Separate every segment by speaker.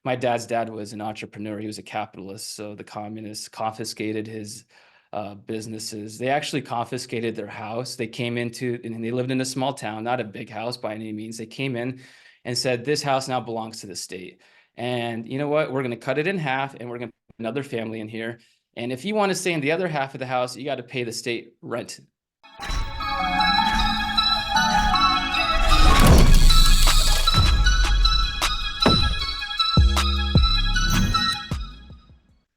Speaker 1: my dad's dad was an entrepreneur. He was a capitalist. So the communists confiscated his businesses. They actually confiscated their house. They came into, and they lived in a small town, not a big house by any means. They came in and said, this house now belongs to the state. And you know what? We're going to cut it in half and we're going to put another family in here. And if you want to stay in the other half of the house, you got to pay the state rent.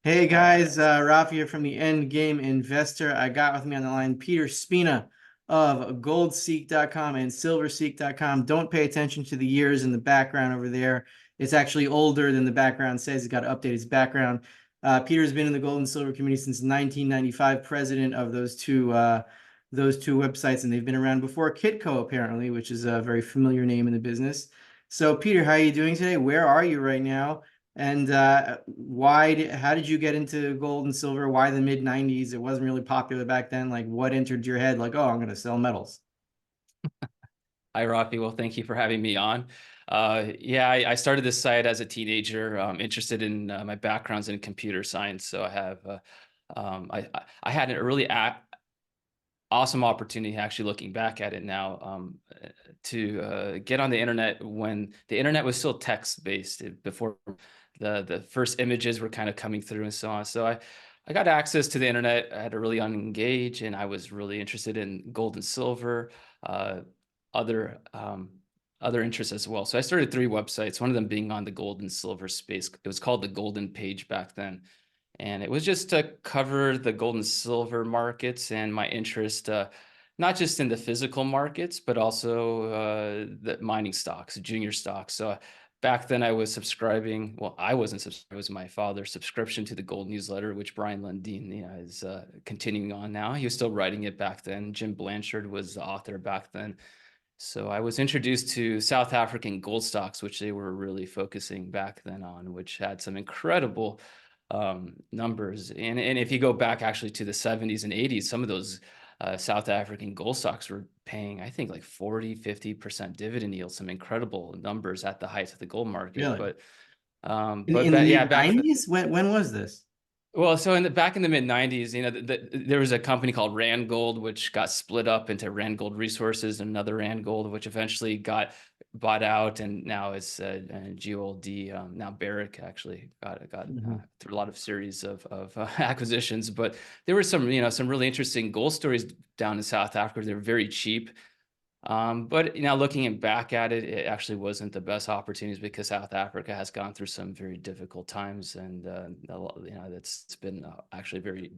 Speaker 2: Hey guys, Rafi here from the End Game Investor. I got with me on the line Peter Spina of GoldSeek.com and SilverSeek.com. Don't pay attention to the years in the background over there. It's actually older than the background says. He's got to update his background. Peter's been in the gold and silver community since 1995, president of those two websites, and they've been around before Kitco apparently, which is a very familiar name in the business. So Peter, how are you doing today? Where are you right now? And how did you get into gold and silver? Why the mid 90s? It wasn't really popular back then. Like, what entered your head? Like, oh, I'm going to sell metals.
Speaker 1: Hi, Rafi. Well, thank you for having me on. Yeah, I started this site as a teenager, interested in my background's in computer science. So I have, I had an really awesome opportunity, actually looking back at it now, to get on the internet when the internet was still text-based, before the first images were kind of coming through and so on. So I got access to the internet. I had to really engage, and I was really interested in gold and silver, other interests as well. So I started 3 websites, one of them being on the gold and silver space. It was called the Golden Page back then. And it was just to cover the gold and silver markets and my interest, not just in the physical markets, but also the mining stocks, junior stocks. So back then I was subscribing, well, I wasn't subscribing, it was my father's subscription to the gold newsletter, which Brian Lundin, is continuing on now. He was still writing it back then. Jim Blanchard was the author back then. So I was introduced to South African gold stocks, which they were really focusing back then on, which had some incredible numbers. And if you go back actually to the 70s and 80s, some of those South African gold stocks were paying, I think, like 40-50% dividend yield, some incredible numbers at the height of the gold market.
Speaker 2: Really?
Speaker 1: But
Speaker 2: In the
Speaker 1: yeah,
Speaker 2: mid 90s? When was this?
Speaker 1: well, so back in the mid 90s, there was a company called Rand Gold, which got split up into Rand Gold Resources and another Rand Gold, which eventually got bought out, and now it's GOLD. Now Barrick actually got through a lot of series of acquisitions. But there were some really interesting gold stories down in South Africa. They were very cheap. But looking back at it, it actually wasn't the best opportunities, because South Africa has gone through some very difficult times, and it's been actually very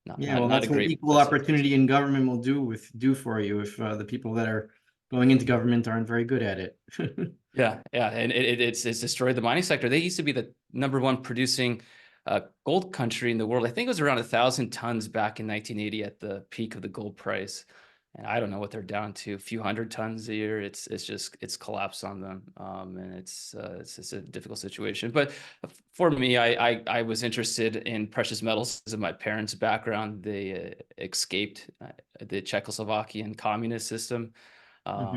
Speaker 1: not
Speaker 2: That's
Speaker 1: a
Speaker 2: what
Speaker 1: great
Speaker 2: equal
Speaker 1: place to invest.
Speaker 2: opportunity in government will do for you if the people that are going into government aren't very good at it.
Speaker 1: Yeah, and it's destroyed the mining sector. They used to be the #1 producing gold country in the world. I think it was around 1,000 tons back in 1980 at the peak of the gold price. And I don't know what they're down to, a few hundred tons a year. It's collapsed on them, and it's just a difficult situation. But for me, I was interested in precious metals because of my parents' background. They escaped the Czechoslovakian communist system,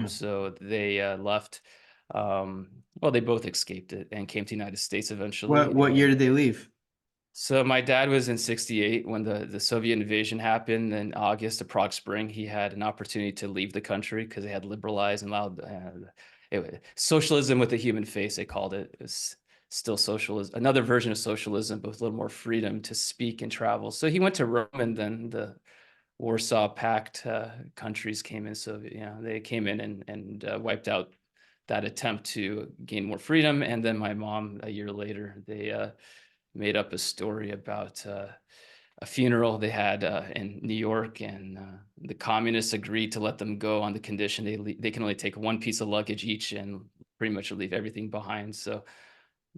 Speaker 1: so they left. Well, they both escaped it and came to the United States eventually.
Speaker 2: What year did they leave?
Speaker 1: So my dad was in '68 when the Soviet invasion happened in August, the Prague Spring. He had an opportunity to leave the country because they had liberalized and allowed socialism with a human face, they called it. It was still socialism, another version of socialism, but with a little more freedom to speak and travel. So he went to Rome, and then the Warsaw Pact countries came in. So they came in and wiped out that attempt to gain more freedom. And then my mom, a year later, they made up a story about a funeral they had in New York, and the communists agreed to let them go on the condition they can only take 1 piece of luggage each and pretty much leave everything behind. So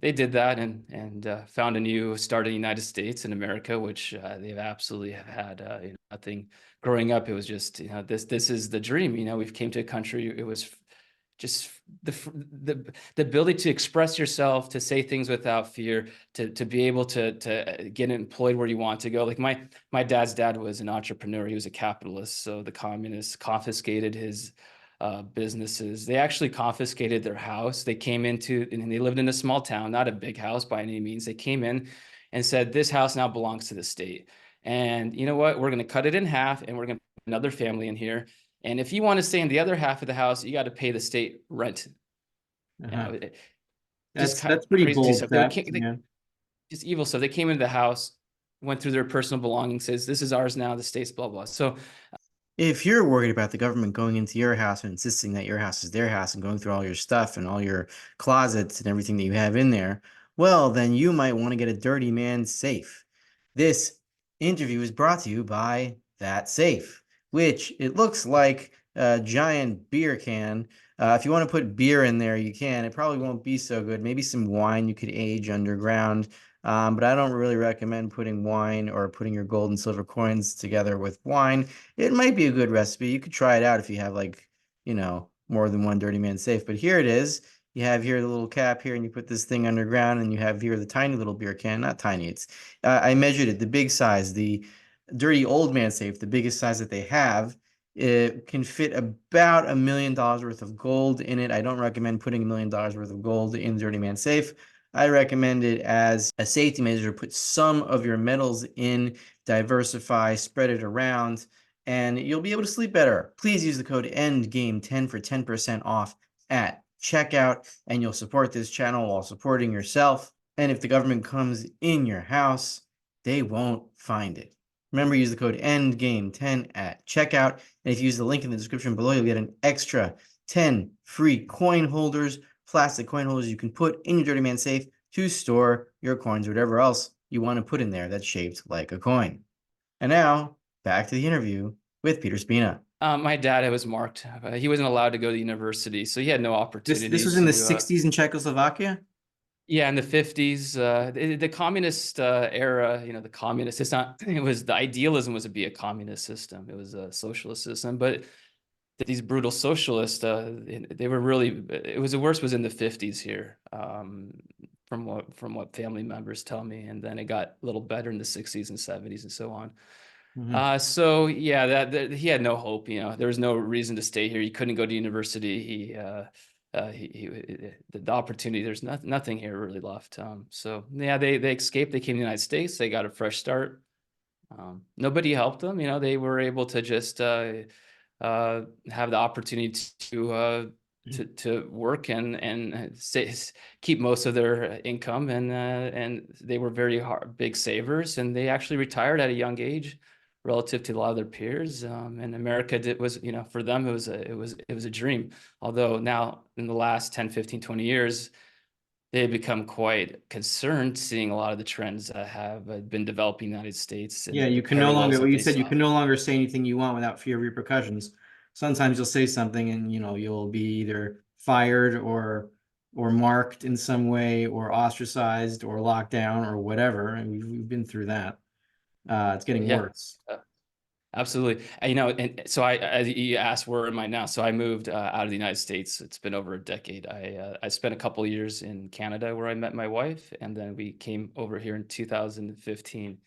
Speaker 1: they did that and found a new start in the United States and America, which they've absolutely have had nothing. Growing up, it was just this is the dream. We've came to a country. It was just the ability to express yourself, to say things without fear, to be able to get employed where you want to go. Like my dad's dad was an entrepreneur. He was a capitalist. So the communists confiscated his businesses. They actually confiscated their house. They came into, and they lived in a small town, not a big house by any means. They came in and said, this house now belongs to the state. And you know what? We're going to cut it in half and we're going to put another family in here. And if you want to stay in the other half of the house, you got to pay the state rent. You
Speaker 2: Uh-huh.
Speaker 1: know, just
Speaker 2: That's pretty
Speaker 1: crazy
Speaker 2: bold
Speaker 1: stuff.
Speaker 2: theft. Yeah.
Speaker 1: Just evil stuff. They came into the house, went through their personal belongings, says, this is ours now, the state's blah, blah. So
Speaker 2: If you're worried about the government going into your house and insisting that your house is their house and going through all your stuff and all your closets and everything that you have in there, well, then you might want to get a dirty man safe. This interview is brought to you by That Safe, which it looks like a giant beer can. If you want to put beer in there, you can. It probably won't be so good. Maybe some wine you could age underground. But I don't really recommend putting wine or putting your gold and silver coins together with wine. It might be a good recipe. You could try it out if you have like, more than one dirty man safe. But here it is. You have here the little cap here, and you put this thing underground, and you have here the tiny little beer can. Not tiny. It's I measured it, the big size, the dirty old man safe, the biggest size that they have. It can fit about $1 million worth of gold in it. I don't recommend putting $1 million worth of gold in the dirty man safe. I recommend it as a safety measure. Put some of your metals in, diversify, spread it around, and you'll be able to sleep better. Please use the code ENDGAME10 for 10% off at checkout, and you'll support this channel while supporting yourself. And if the government comes in your house, they won't find it. Remember, use the code ENDGAME10 at checkout, and if you use the link in the description below, you'll get an extra 10 free coin holders, plastic coin holders you can put in your Dirty Man safe to store your coins or whatever else you want to put in there that's shaped like a coin. And now, back to the interview with Peter Spina.
Speaker 1: my dad was marked. He wasn't allowed to go to university, so he had no
Speaker 2: This
Speaker 1: opportunity
Speaker 2: was in the
Speaker 1: to.
Speaker 2: 60s in Czechoslovakia?
Speaker 1: Yeah, in the 50s, the communist era, the communist, it's not, it was, the idealism was to be a communist system. It was a socialist system, but these brutal socialists, they were really, it was the worst was in the 50s here, from what family members tell me. And then it got a little better in the 60s and 70s and so on.
Speaker 2: Mm-hmm.
Speaker 1: So yeah, that he had no hope. There was no reason to stay here. He couldn't go to university. The opportunity. There's nothing here really left. So yeah, they escaped. They came to the United States. They got a fresh start. Nobody helped them. They were able to just have the opportunity to work and keep most of their income, and they were very big savers, and they actually retired at a young age relative to a lot of their peers. And America was, for them, it was a dream. Although now in the last 10, 15, 20 years, they've become quite concerned seeing a lot of the trends that have been developing in the United States
Speaker 2: Yeah,
Speaker 1: and the
Speaker 2: you can no
Speaker 1: parallels
Speaker 2: longer, well,
Speaker 1: that
Speaker 2: you
Speaker 1: they
Speaker 2: said you
Speaker 1: saw.
Speaker 2: can no longer say anything you want without fear of repercussions. Sometimes you'll say something and you'll be either fired or marked in some way or ostracized or locked down or whatever. And we've been through that. It's getting
Speaker 1: Yeah.
Speaker 2: worse.
Speaker 1: Absolutely. And so as you asked, where am I now? So I moved out of the United States. It's been over a decade. I spent a couple of years in Canada where I met my wife, and then we came over here in 2015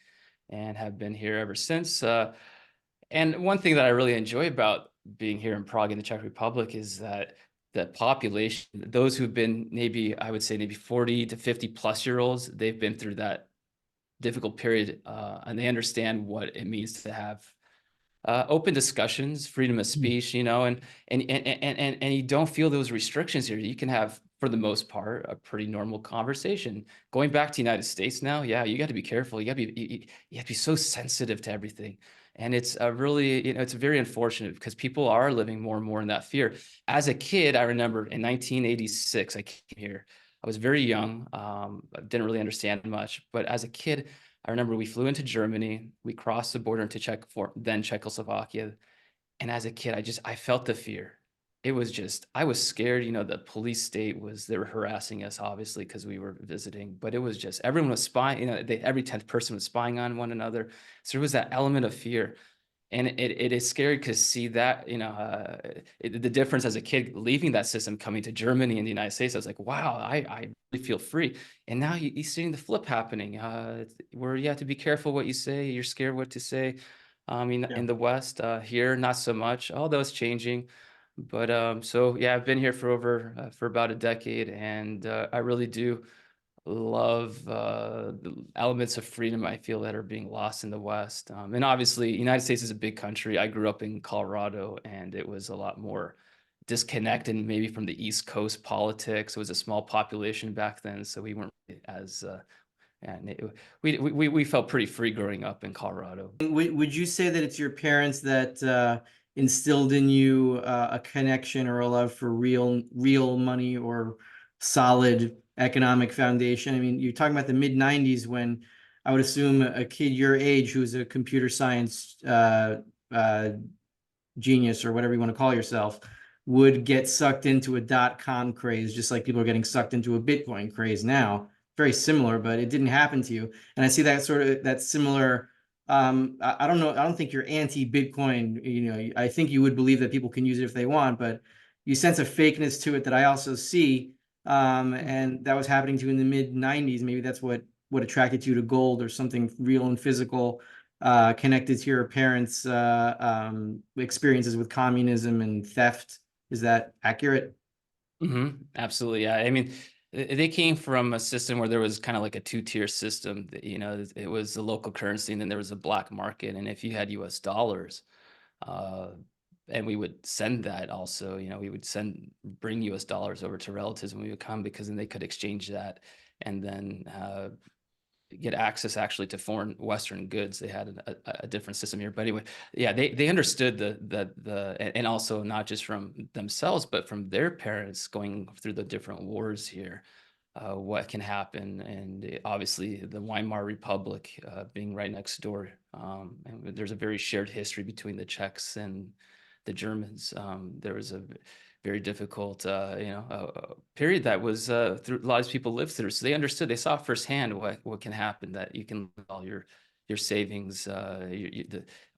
Speaker 1: and have been here ever since. And one thing that I really enjoy about being here in Prague in the Czech Republic is that the population, those who've been maybe, I would say maybe 40 to 50 plus year olds, they've been through that difficult period, and they understand what it means to have open discussions, freedom of speech, and you don't feel those restrictions here. You can have, for the most part, a pretty normal conversation. Going back to the United States now, yeah, you got to be careful. You got to be, you have to be so sensitive to everything. And it's really, it's very unfortunate because people are living more and more in that fear. As a kid, I remember in 1986, I came here. I was very young, didn't really understand much, but as a kid, I remember we flew into Germany, we crossed the border into then Czechoslovakia. And as a kid, I felt the fear. It was just, I was scared. The police state they were harassing us, obviously, because we were visiting, but it was just, everyone was spying, every 10th person was spying on one another. So there was that element of fear. And it is scary to see that, the difference as a kid leaving that system, coming to Germany and the United States. I was like, wow, I really feel free. And now you're seeing the flip happening, where you have to be careful what you say. You're scared what to say.
Speaker 2: Yeah.
Speaker 1: In the West, here, not so much, although it's changing. But so yeah, I've been here for over for about a decade, and I really do love the elements of freedom I feel that are being lost in the West. And obviously, United States is a big country. I grew up in Colorado, and it was a lot more disconnected maybe from the East Coast politics. It was a small population back then, so we weren't really as and it, we felt pretty free growing up in Colorado.
Speaker 2: Would you say that it's your parents that instilled in you a connection or a love for real money or solid economic foundation? I mean, you're talking about the mid 90s when I would assume a kid your age who's a computer science uh, genius or whatever you want to call yourself would get sucked into a dot-com craze, just like people are getting sucked into a Bitcoin craze now. Very similar, but it didn't happen to you. And I see that sort of that similar. I don't know. I don't think you're anti-Bitcoin. You know, I think you would believe that people can use it if they want, but you sense a fakeness to it that I also see. And that was happening to you in the mid 90s. Maybe that's what attracted you to gold or something real and physical connected to your parents' experiences with communism and theft. Is that accurate?
Speaker 1: Absolutely, yeah. I mean, they came from a system where there was kind of like a two-tier system. You know, it was the local currency, and then there was a black market. And if you had U.S. dollars, uh, and we would send that also, you know, we would bring U.S. dollars over to relatives when we would come, because then they could exchange that, and then get access actually to foreign Western goods. They had a different system here, but anyway, yeah, they understood and also not just from themselves, but from their parents going through the different wars here, what can happen, and obviously the Weimar Republic being right next door. And there's a very shared history between the Czechs and the Germans. There was a very difficult, period that was through a lot of people lived through. So they understood, they saw firsthand what can happen, that you can all your savings,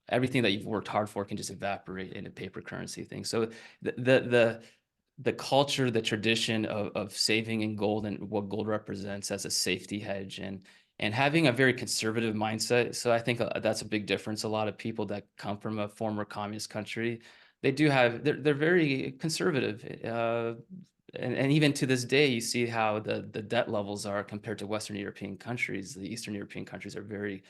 Speaker 1: everything that you've worked hard for can just evaporate in a paper currency thing. So the culture, the tradition of saving in gold and what gold represents as a safety hedge, and having a very conservative mindset. So I think that's a big difference. A lot of people that come from a former communist country, they're very conservative. And even to this day, you see how the debt levels are compared to Western European countries. The Eastern European countries are very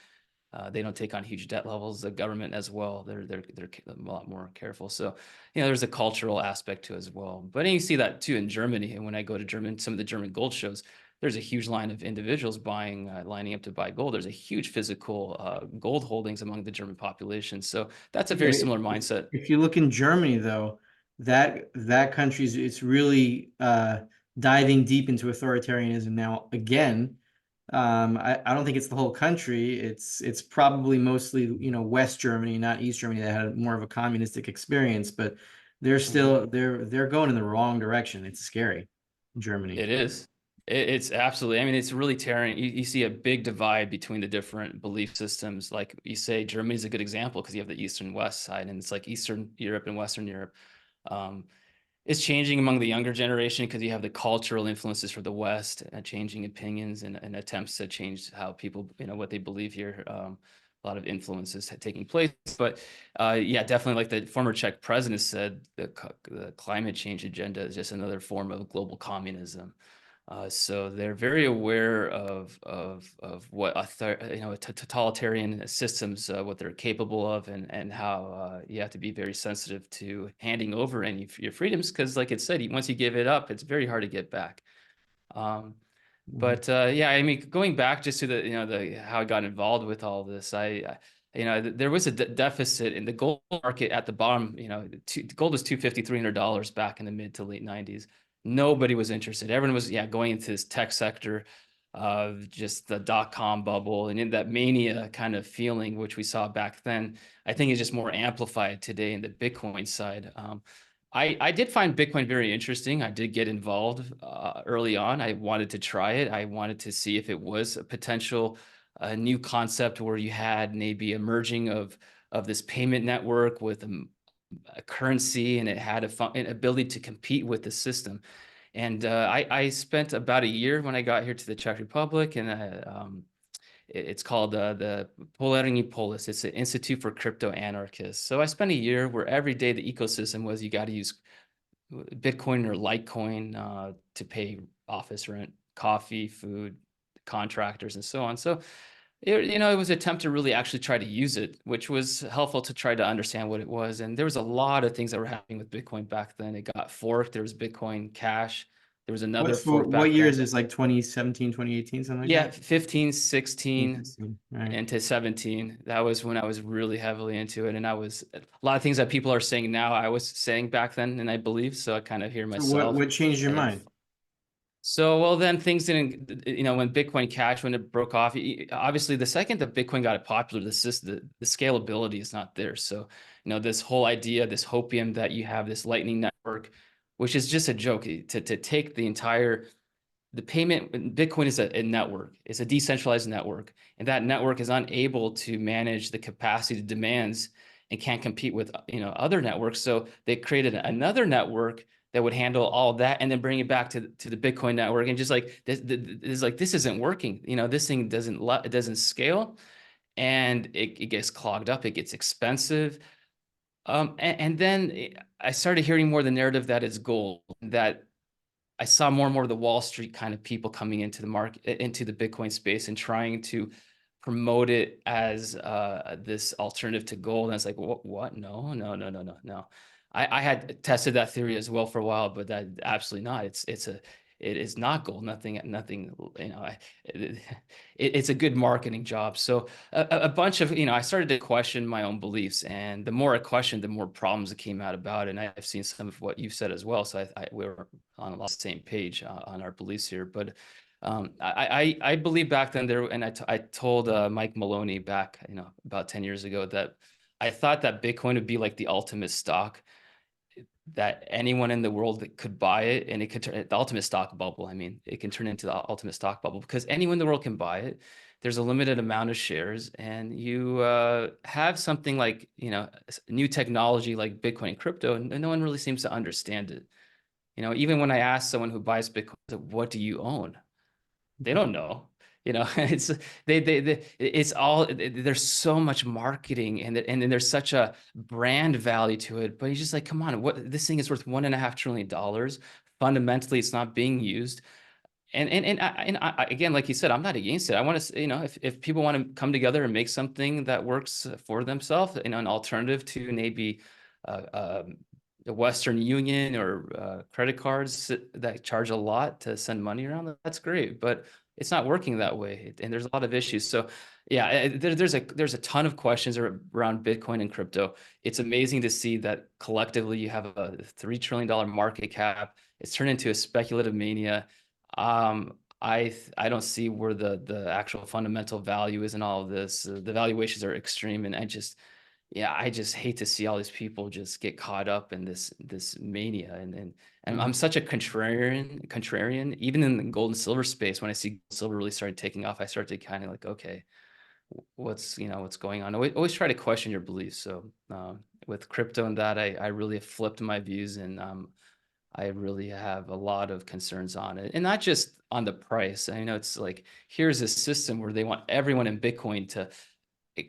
Speaker 1: they don't take on huge debt levels. The government as well, they're a lot more careful. So, you know, there's a cultural aspect to it as well. But then you see that too in Germany. And when I go to some of the German gold shows, there's a huge line of individuals lining up to buy gold. There's a huge physical gold holdings among the German population. So that's a very
Speaker 2: Yeah,
Speaker 1: similar mindset.
Speaker 2: if you look in Germany, though, that country's it's really diving deep into authoritarianism now again. I don't think it's the whole country. It's probably mostly, you know, West Germany, not East Germany, that had more of a communistic experience, but they're
Speaker 1: Mhm.
Speaker 2: still they're going in the wrong direction. It's scary, Germany.
Speaker 1: It is. It's absolutely. I mean, it's really tearing. You see a big divide between the different belief systems. Like you say, Germany's a good example because you have the East and West side, and it's like Eastern Europe and Western Europe. Um, it's changing among the younger generation because you have the cultural influences for the West, changing opinions and attempts to change how people, you know, what they believe here. A lot of influences taking place, but yeah, definitely, like the former Czech president said, the climate change agenda is just another form of global communism. So they're very aware of what totalitarian systems, what they're capable of, and how you have to be very sensitive to handing over any of your freedoms, because, like it said, once you give it up, it's very hard to get back. Um,
Speaker 2: Mhm.
Speaker 1: but yeah, I mean, going back just to the how I got involved with all this, there was a deficit in the gold market at the bottom. You know, gold was $250, $300 back in the mid to late 90s. Nobody was interested. Everyone was, yeah, going into this tech sector of just the dot-com bubble, and in that mania kind of feeling, which we saw back then, I think is just more amplified today in the Bitcoin side. I did find Bitcoin very interesting. I did get involved early on. I wanted to try it. I wanted to see if it was a potential new concept where you had maybe a merging of this payment network with a currency, and it had an ability to compete with the system. And I spent about a year when I got here to the Czech Republic, and it's called the Polerní Polis. It's an Institute for Crypto Anarchists. So I spent a year where every day the ecosystem was, you got to use Bitcoin or Litecoin to pay office rent, coffee, food, contractors, and so on. So it was an attempt to really actually try to use it, which was helpful to try to understand what it was. And there was a lot of things that were happening with Bitcoin back then. It got forked. There was Bitcoin Cash. There was another fork
Speaker 2: What
Speaker 1: back
Speaker 2: year is
Speaker 1: then.
Speaker 2: this? Like 2017, 2018, something like
Speaker 1: Yeah,
Speaker 2: that?
Speaker 1: 15, 16,
Speaker 2: 2016. Right.
Speaker 1: into 17. That was when I was really heavily into it. And I was a lot of things that people are saying now, I was saying back then, and I believe. So I kind of hear
Speaker 2: So
Speaker 1: myself.
Speaker 2: what changed your
Speaker 1: And
Speaker 2: mind?
Speaker 1: so, well, then things didn't, when Bitcoin Cash, when it broke off, obviously the second that Bitcoin got popular, the scalability is not there. So, this whole idea, this hopium that you have, this Lightning Network, which is just a joke, to take the payment. Bitcoin is a network. It's a decentralized network, and that network is unable to manage the capacity demands and can't compete with other networks. So they created another network that would handle all of that and then bring it back to the Bitcoin network. And just like this isn't working. This thing doesn't scale, and it gets clogged up. It gets expensive. And then I started hearing more the narrative that it's gold, that I saw more and more of the Wall Street kind of people coming into the market, into the Bitcoin space, and trying to promote it as this alternative to gold. And I was like, what? No, no, no, no, no, no. I had tested that theory as well for a while, but that absolutely not. It is not gold. Nothing. It's a good marketing job. So a bunch of I started to question my own beliefs, and the more I questioned, the more problems that came out about it. And I've seen some of what you've said as well. So we're on the same page on our beliefs here. But I believe back then there, and I told Mike Maloney back, about 10 years ago, that I thought that Bitcoin would be like the ultimate stock, that anyone in the world that could buy it, and it could turn the ultimate stock bubble. I mean, it can turn into the ultimate stock bubble because anyone in the world can buy it. There's a limited amount of shares, and you have something like, new technology like Bitcoin and crypto, and no one really seems to understand it. Even when I ask someone who buys Bitcoin, what do you own? They don't know. It's it's all, there's so much marketing, and then there's such a brand value to it. But he's just like, come on, this thing is worth $1.5 trillion. Fundamentally, it's not being used. And again, like you said, I'm not against it. I want to, if people want to come together and make something that works for themselves, an alternative to maybe the Western Union or credit cards that charge a lot to send money around, that's great. But it's not working that way, and there's a lot of issues. So yeah, there's a ton of questions around Bitcoin and crypto. It's amazing to see that collectively you have a $3 trillion market cap. It's turned into a speculative mania. I don't see where the actual fundamental value is in all of this. The valuations are extreme, and I just hate to see all these people just get caught up in this mania. And I'm such a contrarian. Even in the gold and silver space, when I see silver really started taking off, I start to kind of like, okay, what's going on? Always try to question your beliefs. So with crypto and that, I really have flipped my views, and I really have a lot of concerns on it, and not just on the price. I know it's like, here's a system where they want everyone in Bitcoin to eh,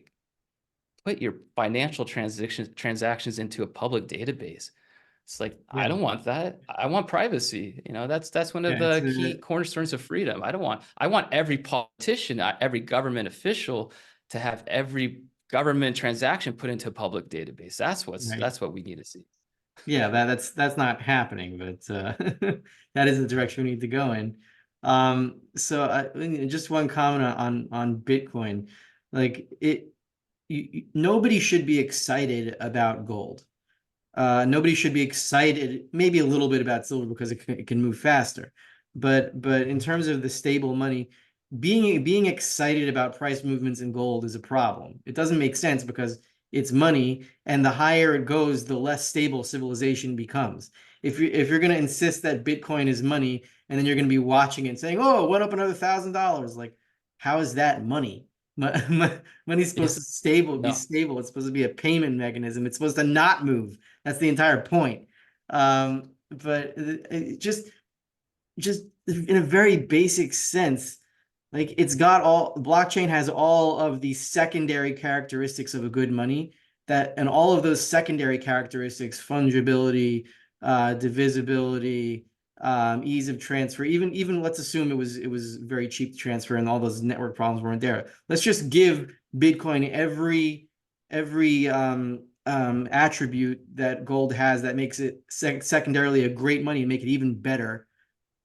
Speaker 1: put your financial transactions into a public database. It's like, I
Speaker 2: Yeah.
Speaker 1: don't want that. I want privacy. That's one of
Speaker 2: Yeah, it's
Speaker 1: the key cornerstones of freedom. I want every politician, every government official to have every government transaction put into a public database.
Speaker 2: right.
Speaker 1: That's what we need to see.
Speaker 2: Yeah, that's not happening, but that is the direction we need to go in. So just one comment on Bitcoin, like nobody should be excited about gold. Nobody should be excited, maybe a little bit about silver because it can move faster. But in terms of the stable money, being excited about price movements in gold is a problem. It doesn't make sense because it's money, and the higher it goes, the less stable civilization becomes. If you're going to insist that Bitcoin is money, and then you're going to be watching it and saying, "Oh, it went up another $1,000," like, how is that money? Money's
Speaker 1: Yeah.
Speaker 2: supposed to be
Speaker 1: No.
Speaker 2: stable. It's supposed to be a payment mechanism. It's supposed to not move. That's the entire point. But just in a very basic sense, like it's got all blockchain has all of the secondary characteristics of a good money, that and all of those secondary characteristics, fungibility, divisibility, ease of transfer. Even let's assume it was very cheap to transfer and all those network problems weren't there. Let's just give Bitcoin every attribute that gold has that makes it secondarily a great money and make it even better.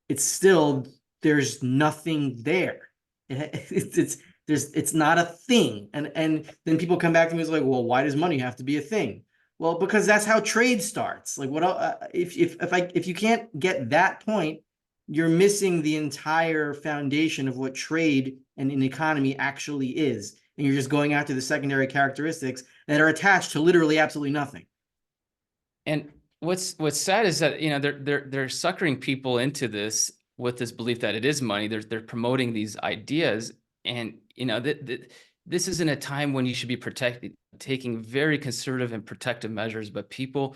Speaker 2: It's still, there's nothing there. It's not a thing. And then people come back to me and it's like, well, why does money have to be a thing? Well, because that's how trade starts. Like, what if you can't get that point, you're missing the entire foundation of what trade and an economy actually is, and you're just going after the secondary characteristics that are attached to literally absolutely nothing.
Speaker 1: And what's sad is that, they're suckering people into this with this belief that it is money. They're promoting these ideas, and this is in a time when you should be protecting, taking very conservative and protective measures. But people,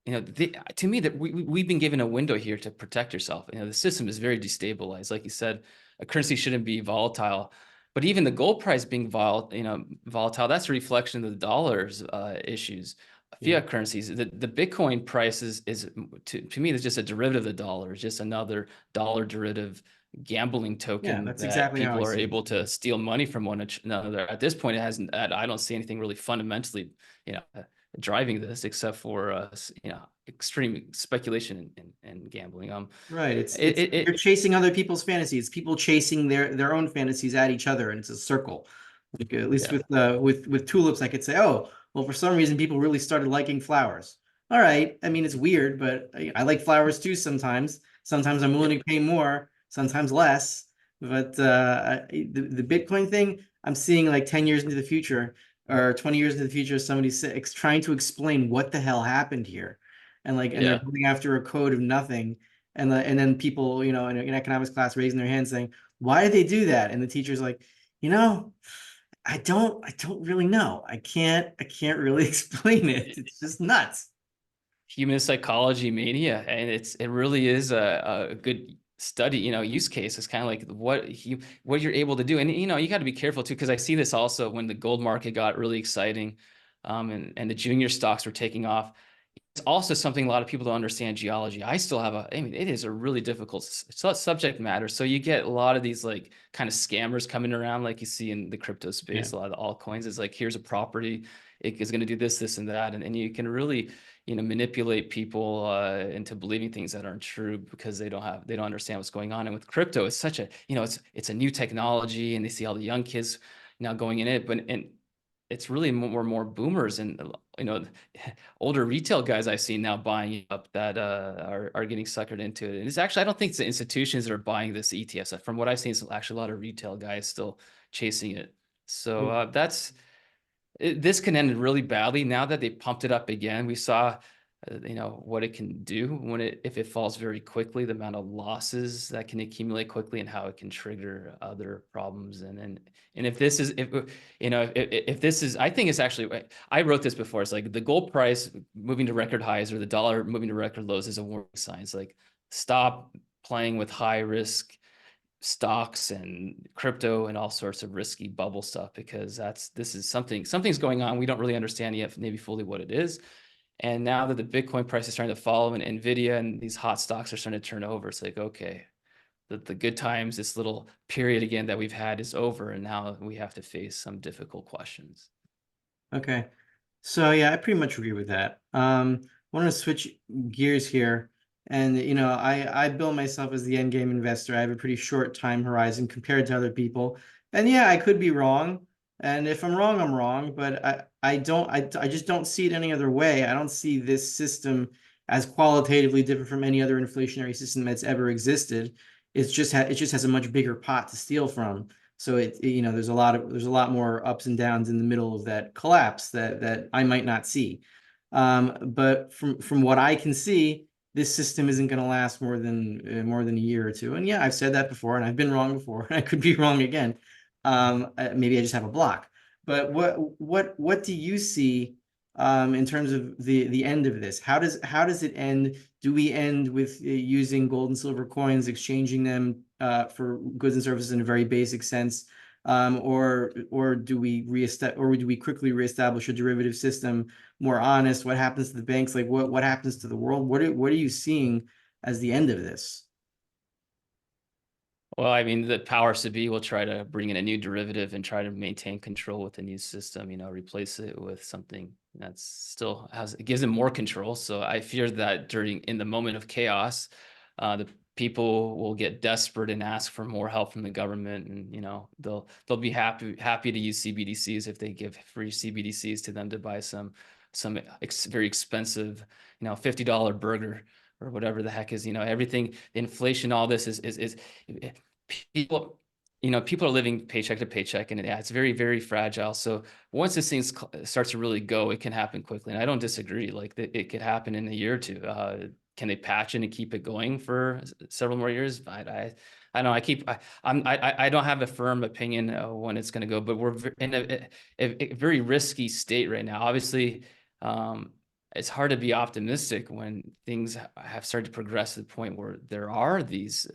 Speaker 1: to me, that we've been given a window here to protect yourself. The system is very destabilized. Like you said, a currency shouldn't be volatile. But even the gold price being volatile, that's a reflection of the dollar's issues.
Speaker 2: Yeah.
Speaker 1: Fiat currencies, the Bitcoin price is to me, it's just a derivative of the dollar. It's just another dollar derivative gambling
Speaker 2: Yeah,
Speaker 1: token
Speaker 2: that's
Speaker 1: that
Speaker 2: exactly how
Speaker 1: people
Speaker 2: I
Speaker 1: are
Speaker 2: see it.
Speaker 1: able to steal money from one another. At this point, it hasn't. I don't see anything really fundamentally, driving this except for extreme speculation and gambling.
Speaker 2: Right. It's
Speaker 1: It,
Speaker 2: it's
Speaker 1: it,
Speaker 2: you're
Speaker 1: it
Speaker 2: chasing other people's fantasies. People chasing their own fantasies at each other, and it's a circle. Like, at least
Speaker 1: yeah,
Speaker 2: with tulips, I could say, oh, well, for some reason, people really started liking flowers. All right. I mean, it's weird, but I like flowers too sometimes. Sometimes I'm willing
Speaker 1: yeah,
Speaker 2: to pay more, sometimes less. But the Bitcoin thing, I'm seeing like 10 years into the future or 20 years into the future, somebody trying to explain what the hell happened here. And they're
Speaker 1: yeah.
Speaker 2: going after a code of nothing. And then people, in economics class raising their hand saying, why did they do that? And the teacher's like, you know, I don't really know. I can't really explain it. It's just nuts.
Speaker 1: Human psychology mania, and it really is a good study, use case. It's kind of like what you're able to do. And you got to be careful too, because I see this also when the gold market got really exciting, and the junior stocks were taking off. It's also something a lot of people don't understand: geology. I mean, it is a really difficult subject matter. So you get a lot of these like kind of scammers coming around, like you see in the crypto
Speaker 2: Yeah.
Speaker 1: space. A lot of the altcoins is like, here's a property, it is going to do this and that, and you can really manipulate people into believing things that aren't true because they don't understand what's going on. And with crypto, it's such a it's a new technology, and they see all the young kids now going in it, but and it's really more boomers and older retail guys I've seen now buying up that are getting suckered into it. And it's actually, I don't think it's the institutions that are buying this ETFs. From what I've seen, it's actually a lot of retail guys still chasing it. So this can end really badly. Now that they pumped it up again, we saw what it can do if it falls very quickly, the amount of losses that can accumulate quickly, and how it can trigger other problems. And if this is if this is, I think it's actually, I wrote this before, it's like the gold price moving to record highs or the dollar moving to record lows is a warning sign. It's like, stop playing with high risk stocks and crypto and all sorts of risky bubble stuff, because this is something's going on. We don't really understand yet maybe fully what it is. And now that the Bitcoin price is starting to follow, and Nvidia and these hot stocks are starting to turn over, it's like, okay, the good times, this little period again that we've had, is over, and now we have to face some difficult questions.
Speaker 2: Okay. So yeah, I pretty much agree with that. I want to switch gears here. And I bill myself as the end game investor. I have a pretty short time horizon compared to other people. And yeah, I could be wrong. And if I'm wrong, I'm wrong. But I just don't see it any other way. I don't see this system as qualitatively different from any other inflationary system that's ever existed. It just has a much bigger pot to steal from. So there's a lot more ups and downs in the middle of that collapse that I might not see. But from what I can see, this system isn't going to last more than a year or two. And yeah, I've said that before, and I've been wrong before, and I could be wrong again. Maybe I just have a block. But what do you see in terms of the end of this? How does it end? Do we end with using gold and silver coins, exchanging them for goods and services in a very basic sense? or do we quickly reestablish a derivative system more honest? What happens to the banks? Like what happens to the world? What are you seeing as the end of this?
Speaker 1: Well, I mean, the powers to be will try to bring in a new derivative and try to maintain control with the new system, replace it with something that's still has, it gives them more control. So I fear that in the moment of chaos, the people will get desperate and ask for more help from the government. And, they'll be happy to use CBDCs if they give free CBDCs to them to buy some very expensive, $50 burger or whatever the heck is, everything, inflation, all this is people, people are living paycheck to paycheck, and yeah, it's very, very fragile. So once this thing starts to really go, it can happen quickly. And I don't disagree. Like it could happen in a year or two. Can they patch it and keep it going for several more years? I know I don't have a firm opinion when it's going to go, but we're in a very risky state right now. Obviously, it's hard to be optimistic when things have started to progress to the point where there are these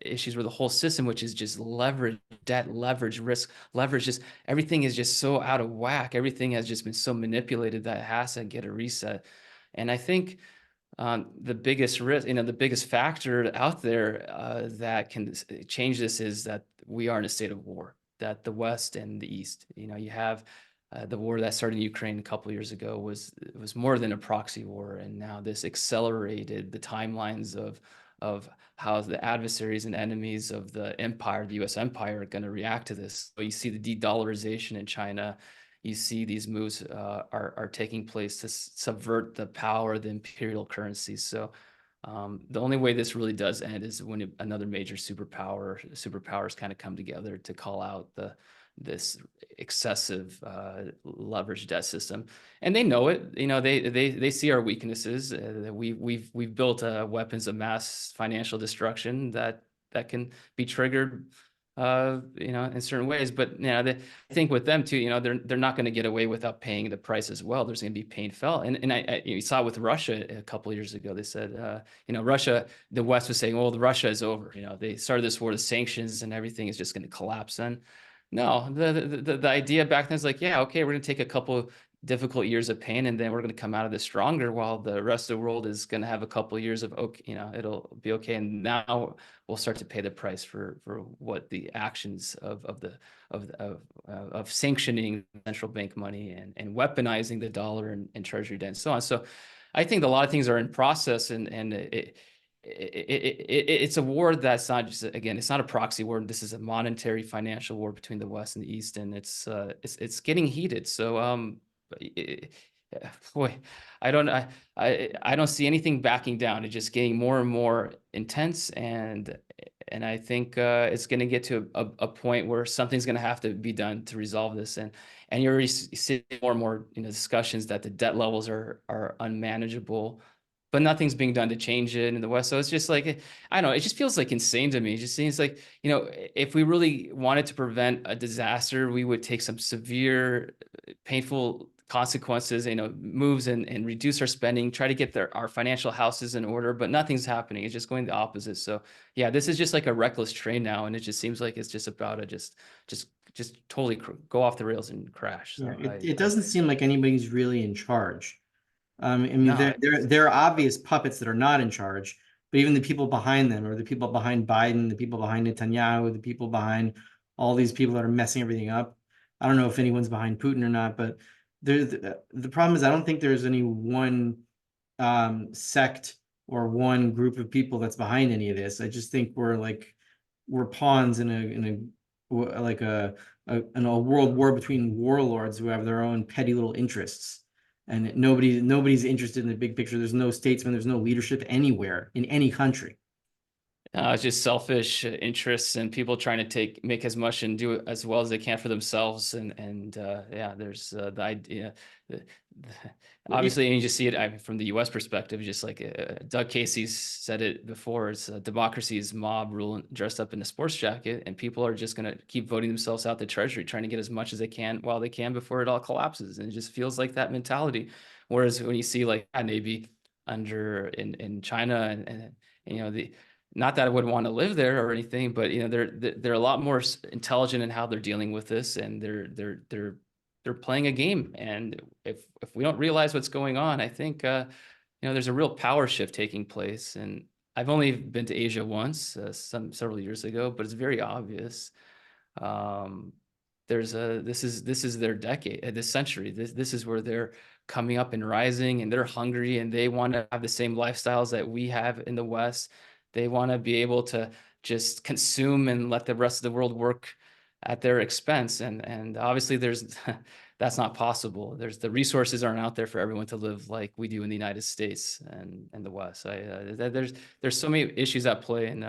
Speaker 1: issues where the whole system, which is just leverage, debt, leverage, risk, leverage, just everything is just so out of whack. Everything has just been so manipulated that it has to get a reset. And I think the biggest risk, the biggest factor out there that can change this is that we are in a state of war, that the West and the East, you have the war that started in Ukraine a couple of years ago was more than a proxy war, and now this accelerated the timelines of how the adversaries and enemies of the empire, the U.S. empire, are going to react to this. So you see the de-dollarization in China. You see these moves are taking place to subvert the power of the imperial currencies. So the only way this really does end is when another major superpowers kind of come together to call out this excessive leverage debt system, and they know it. They see our weaknesses. We've built weapons of mass financial destruction that can be triggered in certain ways. But I think with them too, they're not going to get away without paying the price as well. There's going to be pain felt, and you saw it with Russia a couple of years ago. They said, Russia, the West was saying, "Well, Russia is over." They started this war, the sanctions, and everything is just going to collapse. Then, no, the idea back then is like, yeah, okay, we're going to take a couple difficult years of pain, and then we're going to come out of this stronger, while the rest of the world is going to have a couple of years of okay, it'll be okay. And now we'll start to pay the price for what the actions of sanctioning central bank money and weaponizing the dollar and treasury debt and so on. So I think a lot of things are in process, and it's a war that's not just, again, it's not a proxy war. This is a monetary financial war between the West and the East, and it's getting heated. So it, boy, I don't see anything backing down. It's just getting more and more intense, and I think it's going to get to a point where something's going to have to be done to resolve this. And you're seeing more and more discussions that the debt levels are unmanageable, but nothing's being done to change it in the West. So it's just like, I don't know, it just feels like insane to me. It just seems like, if we really wanted to prevent a disaster, we would take some severe, painful consequences, moves and reduce our spending, try to get our financial houses in order, but nothing's happening. It's just going the opposite. So yeah, this is just like a reckless train now. And it just seems like it's just about to just totally go off the rails and crash. So
Speaker 2: Yeah, it doesn't seem like anybody's really in charge. I mean,
Speaker 1: no,
Speaker 2: there are obvious puppets that are not in charge, but even the people behind them, or the people behind Biden, the people behind Netanyahu, the people behind all these people that are messing everything up. I don't know if anyone's behind Putin or not, but the problem is I don't think there's any one sect or one group of people that's behind any of this. I just think we're pawns in a world war between warlords who have their own petty little interests, and nobody's interested in the big picture. There's no statesman, there's no leadership anywhere in any country.
Speaker 1: It's just selfish interests and people trying to make as much and do as well as they can for themselves. And yeah, there's the idea. The, obviously, and you just see it from the U.S. perspective, just like Doug Casey's said it before. It's democracy is mob rule dressed up in a sports jacket, and people are just going to keep voting themselves out the treasury, trying to get as much as they can while they can before it all collapses. And it just feels like that mentality. Whereas when you see like maybe in China and not that I would want to live there or anything, but they're a lot more intelligent in how they're dealing with this, and they're playing a game. And if we don't realize what's going on, I think there's a real power shift taking place. And I've only been to Asia once, several years ago, but it's very obvious. Um, this is their decade, this century. This is where they're coming up and rising, and they're hungry, and they want to have the same lifestyles that we have in the West. They want to be able to just consume and let the rest of the world work at their expense. And obviously there's that's not possible. The resources aren't out there for everyone to live like we do in the United States and the West. There's so many issues at play, and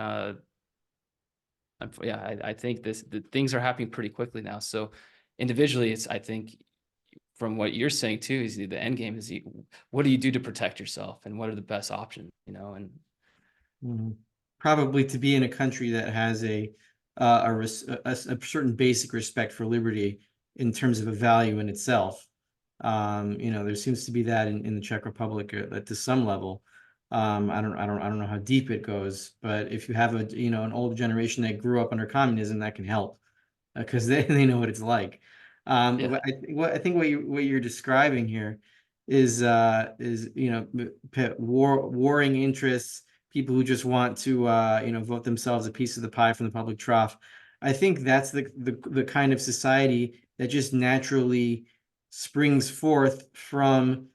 Speaker 1: yeah, I think the things are happening pretty quickly now. So individually, I think from what you're saying too, is the end game is what do you do to protect yourself, and what are the best options, and
Speaker 2: Mhm. Probably to be in a country that has a certain basic respect for liberty in terms of a value in itself. There seems to be that in the Czech Republic to some level. I don't know how deep it goes, but if you have an old generation that grew up under communism, that can help because they know what it's like.
Speaker 1: yeah.
Speaker 2: What I think what you're describing here is warring interests, people who just want to vote themselves a piece of the pie from the public trough. I think that's the kind of society that just naturally springs forth from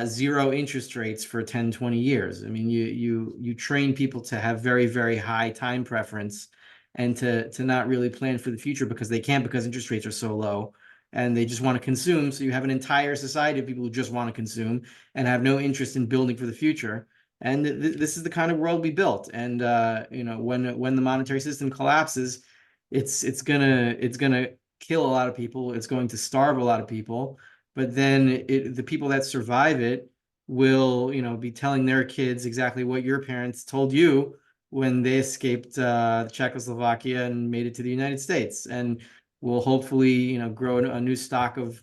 Speaker 2: zero interest rates for 10, 20 years. I mean, you train people to have very, very high time preference and to not really plan for the future because they can't, because interest rates are so low and they just want to consume. So you have an entire society of people who just want to consume and have no interest in building for the future. And this is the kind of world we built. And when the monetary system collapses, it's gonna kill a lot of people. It's going to starve a lot of people. But then the people that survive it will, be telling their kids exactly what your parents told you when they escaped Czechoslovakia and made it to the United States, and will hopefully, grow a new stock of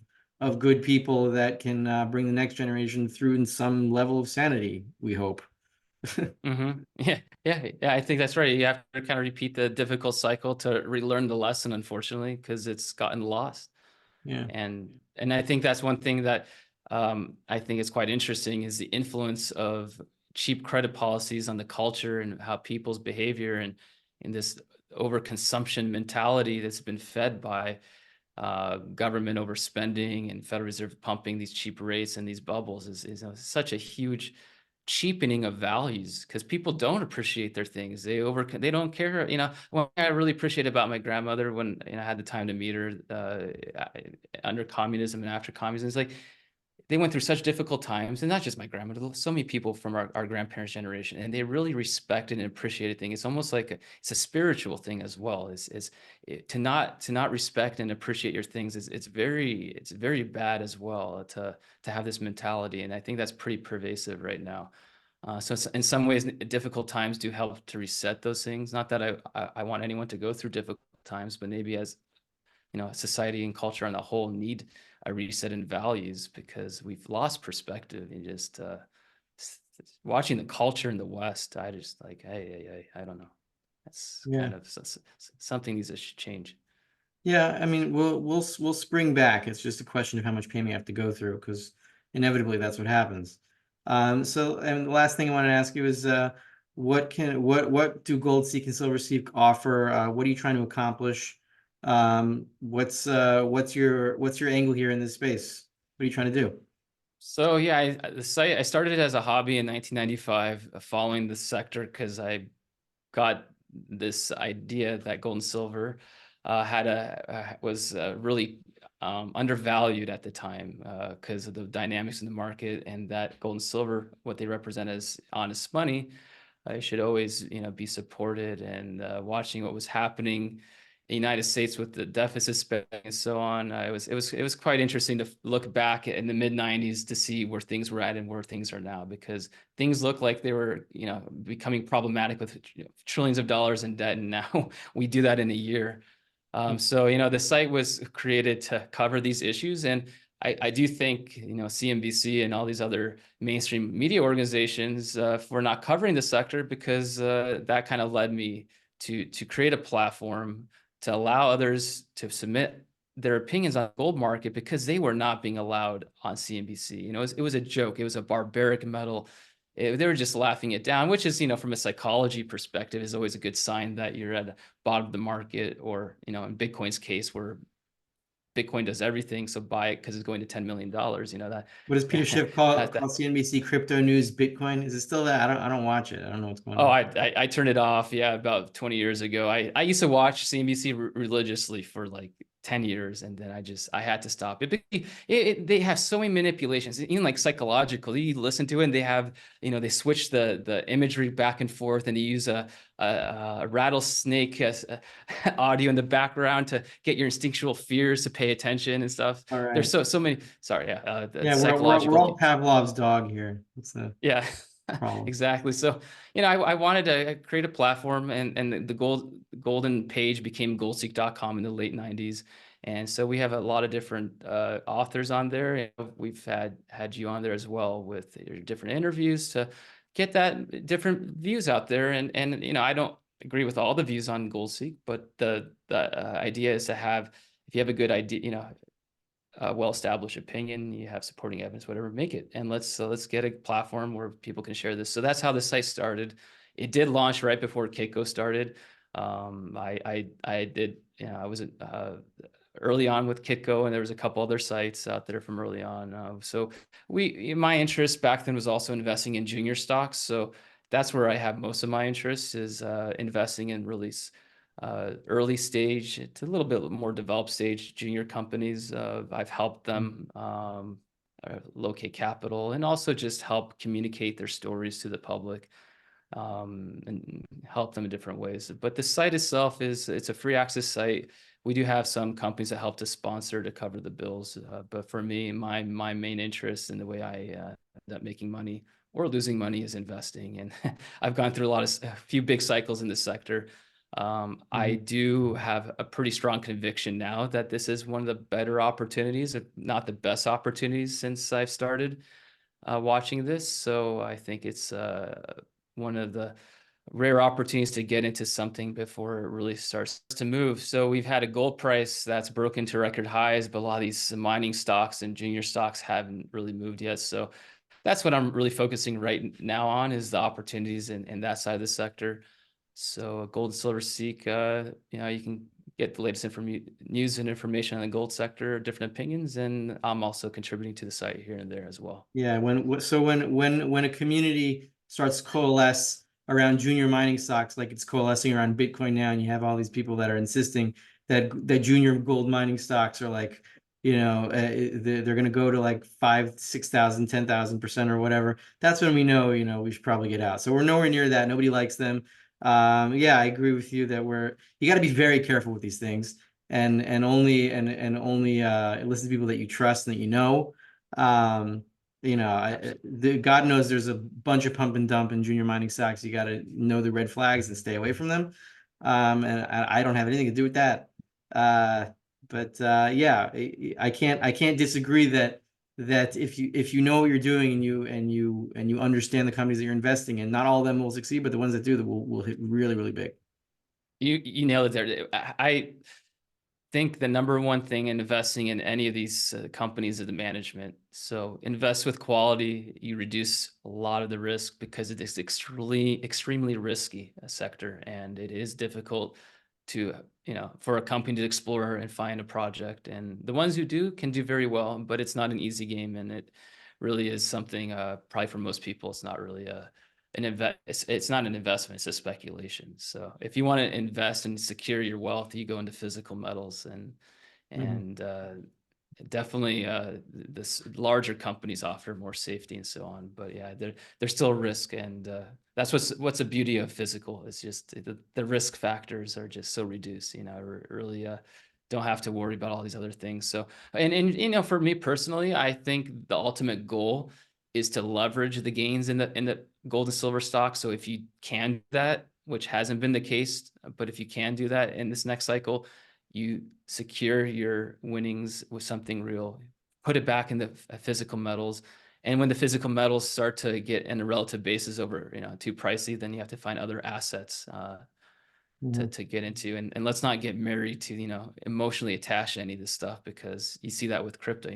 Speaker 2: good people that can bring the next generation through in some level of sanity, we hope.
Speaker 1: Yeah, yeah. I think that's right. You have to kind of repeat the difficult cycle to relearn the lesson, unfortunately, because it's gotten lost.
Speaker 2: Yeah.
Speaker 1: And I think that's one thing that I think is quite interesting is the influence of cheap credit policies on the culture and how people's behavior and in this overconsumption mentality that's been fed by government overspending and Federal Reserve pumping these cheap rates and these bubbles is such a huge cheapening of values because people don't appreciate their things. They don't care. What I really appreciate about my grandmother when I had the time to meet her under communism and after communism is like they went through such difficult times, and not just my grandmother, so many people from our grandparents' generation, and they really respected and appreciated things. It's almost like it's a spiritual thing as well. To not respect and appreciate your things it's very bad as well to have this mentality, and I think that's pretty pervasive right now. So in some ways, difficult times do help to reset those things. Not that I want anyone to go through difficult times, but maybe as society and culture on the whole need a reset in values because we've lost perspective and just watching the culture in the West. I just like, hey, I don't know. That's
Speaker 2: Yeah.
Speaker 1: kind of something needs to change.
Speaker 2: Yeah, I mean, we'll spring back. It's just a question of how much pain we have to go through, because inevitably that's what happens. And the last thing I want to ask you is, what do GoldSeek and SilverSeek offer? What are you trying to accomplish? What's your angle here in this space? What are you trying to do?
Speaker 1: So yeah, the site I started it as a hobby in 1995, following the sector because I got this idea that gold and silver was really undervalued at the time because of the dynamics in the market, and that gold and silver, what they represent as honest money, should always be supported. And watching what was happening in the United States with the deficit spending and so on, it was quite interesting to look back in the mid 90s to see where things were at and where things are now, because things look like they were becoming problematic with trillions of dollars in debt, and now we do that in a year. So the site was created to cover these issues, and I do think, CNBC and all these other mainstream media organizations for not covering the sector, because that kind of led me to create a platform to allow others to submit their opinions on the gold market, because they were not being allowed on CNBC. It was a joke. It was a barbaric metal. They were just laughing it down, which is, from a psychology perspective, is always a good sign that you're at the bottom of the market, or, in Bitcoin's case, where Bitcoin does everything, so buy it because it's going to $10 million. That
Speaker 2: What does Peter Schiff call
Speaker 1: that
Speaker 2: CNBC crypto news Bitcoin? Is it still that? I don't watch it. I don't know what's going
Speaker 1: Oh,
Speaker 2: on.
Speaker 1: I turned it off. Yeah, about 20 years ago. I used to watch CNBC religiously for like 10 years, and then I had to stop it. They have so many manipulations, even like psychological. You listen to it, and they have, they switch the imagery back and forth, and they use a rattlesnake audio in the background to get your instinctual fears to pay attention and stuff.
Speaker 2: All
Speaker 1: There's
Speaker 2: right.
Speaker 1: so many. Sorry, yeah, the
Speaker 2: Yeah, we're
Speaker 1: psychological.
Speaker 2: all Pavlov's dog here. That's the
Speaker 1: Yeah,
Speaker 2: problem.
Speaker 1: exactly. So, I wanted to create a platform, and the golden page became goldseek.com in the late 90s. And so we have a lot of different authors on there. And we've had you on there as well with your different interviews to get that different views out there. And I don't agree with all the views on GoldSeek, but the idea is to have, if you have a good idea, a well-established opinion, you have supporting evidence, whatever, make it. And let's get a platform where people can share this. So that's how the site started. It did launch right before Keiko started. I did, I was early on with Kitco, and there was a couple other sites out there from early on. So my interest back then was also investing in junior stocks. So that's where I have most of my interest, is investing in release early stage to a little bit more developed stage junior companies. I've helped them locate capital, and also just help communicate their stories to the public, and help them in different ways. But the site itself it's a free access site. We do have some companies that help to sponsor to cover the bills. But for me, my main interest in the way I end up making money or losing money is investing. And I've gone through a few big cycles in this sector. I
Speaker 2: Mhm.
Speaker 1: do have a pretty strong conviction now that this is one of the better opportunities, if not the best opportunities, since I've started watching this. So I think it's one of the rare opportunities to get into something before it really starts to move. So we've had a gold price that's broken to record highs, but a lot of these mining stocks and junior stocks haven't really moved yet. So that's what I'm really focusing right now on, is the opportunities in that side of the sector. So Gold and Silver Seek, you can get the latest news and information on the gold sector, different opinions, and I'm also contributing to the site here and there as well.
Speaker 2: Yeah, when a community starts to coalesce around junior mining stocks, like it's coalescing around Bitcoin now, and you have all these people that are insisting that junior gold mining stocks are like, they're going to go to like 5, 6,000, 10,000% or whatever. That's when we know, we should probably get out. So we're nowhere near that. Nobody likes them. Yeah, I agree with you that you got to be very careful with these things, and only listen to people that you trust and that you know. Um, God knows there's a bunch of pump and dump in junior mining stocks. You got to know the red flags and stay away from them. And I don't have anything to do with that. But yeah, I can't disagree that if you know what you're doing, and you understand the companies that you're investing in, not all of them will succeed, but the ones that do, that will hit really, really big.
Speaker 1: You nailed it there. I think the number one thing in investing in any of these companies is the management. So invest with quality. You reduce a lot of the risk, because it is extremely risky a sector, and it is difficult to, for a company to explore and find a project. And the ones who do can do very well, but it's not an easy game, and it really is something probably for most people, it's not really it's not an investment, it's a speculation. So if you want to invest and secure your wealth, you go into physical metals, and
Speaker 2: Mhm.
Speaker 1: and definitely this larger companies offer more safety and so on. But yeah, there's still risk, and that's what's the beauty of physical. It's just the risk factors are just so reduced. Really don't have to worry about all these other things. So, and for me personally, I think the ultimate goal is to leverage the gains in the gold and silver stock. So if you can do that, which hasn't been the case, but if you can do that in this next cycle, you secure your winnings with something real. put it back in the physical metals. And when the physical metals start to get in a relative basis over, too pricey, then you have to find other assets
Speaker 2: Mhm.
Speaker 1: to get into. And let's not get married to, emotionally attached to any of this stuff, because you see that with crypto.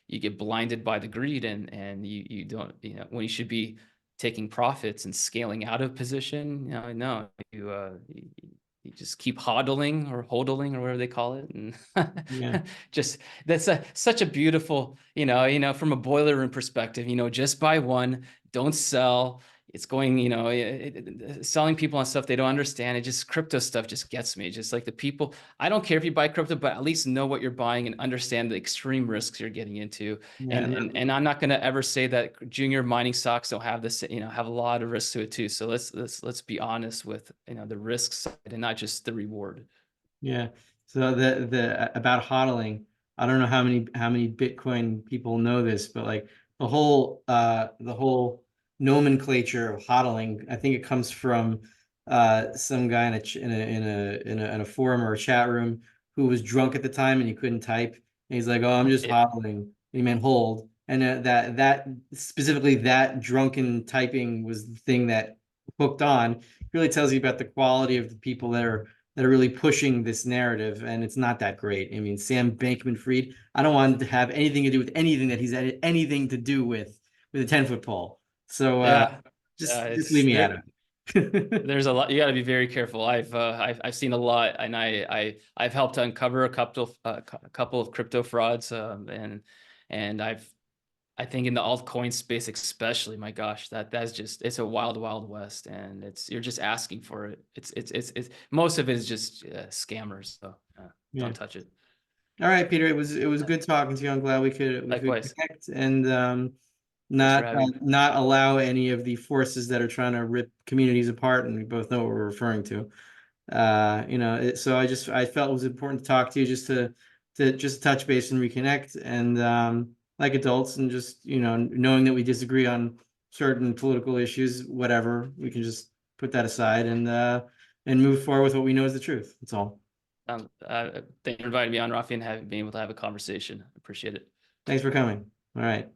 Speaker 1: You get blinded by the greed, and you don't, when you should be taking profits and scaling out of position. No, you just keep hodling or hodling or whatever they call it, and
Speaker 2: Yeah,
Speaker 1: just that's such a beautiful, from a boiler room perspective. Just buy one, don't sell. It's going, selling people on stuff they don't understand. It just, crypto stuff just gets me. Just like the people, I don't care if you buy crypto, but at least know what you're buying and understand the extreme risks you're getting into.
Speaker 2: yeah,
Speaker 1: And I'm not going to ever say that junior mining stocks don't have this, have a lot of risks to it too. So let's be honest with, the risks and not just the reward.
Speaker 2: yeah. So the about hodling, I don't know how many Bitcoin people know this, but like the whole nomenclature of hodling, I think it comes from some guy in a ch- in a forum or a chat room who was drunk at the time and he couldn't type. And he's like, "Oh, I'm just
Speaker 1: Yeah.
Speaker 2: hodling." And he meant hold. And that specifically that drunken typing was the thing that hooked on. It really tells you about the quality of the people that are really pushing this narrative, and it's not that great. I mean, Sam Bankman-Fried, I don't want to have anything to do with anything that he's had anything to do with a 10-foot pole. So
Speaker 1: Yeah. Yeah.
Speaker 2: just leave
Speaker 1: It's
Speaker 2: me out
Speaker 1: there.
Speaker 2: of it.
Speaker 1: There's a lot. You got to be very careful. I've seen a lot, and I've helped to uncover a couple of crypto frauds, and I think in the altcoin space especially, my gosh, that's just, it's a wild, wild west, and you're just asking for it. It's most of it is just scammers. So
Speaker 2: Yeah.
Speaker 1: don't touch it.
Speaker 2: All right, Peter. It was good talking to you. I'm glad we could
Speaker 1: Likewise.
Speaker 2: connect and
Speaker 1: Thanks for
Speaker 2: not
Speaker 1: having me.
Speaker 2: not allow any of the forces that are trying to rip communities apart. And we both know what we're referring to. So I felt it was important to talk to you to just touch base and reconnect, and like adults, and just knowing that we disagree on certain political issues, whatever, we can just put that aside and move forward with what we know is the truth. That's all.
Speaker 1: Thank you for inviting me on, Rafi, and being able to have a conversation. Appreciate it.
Speaker 2: Thanks for coming. All right.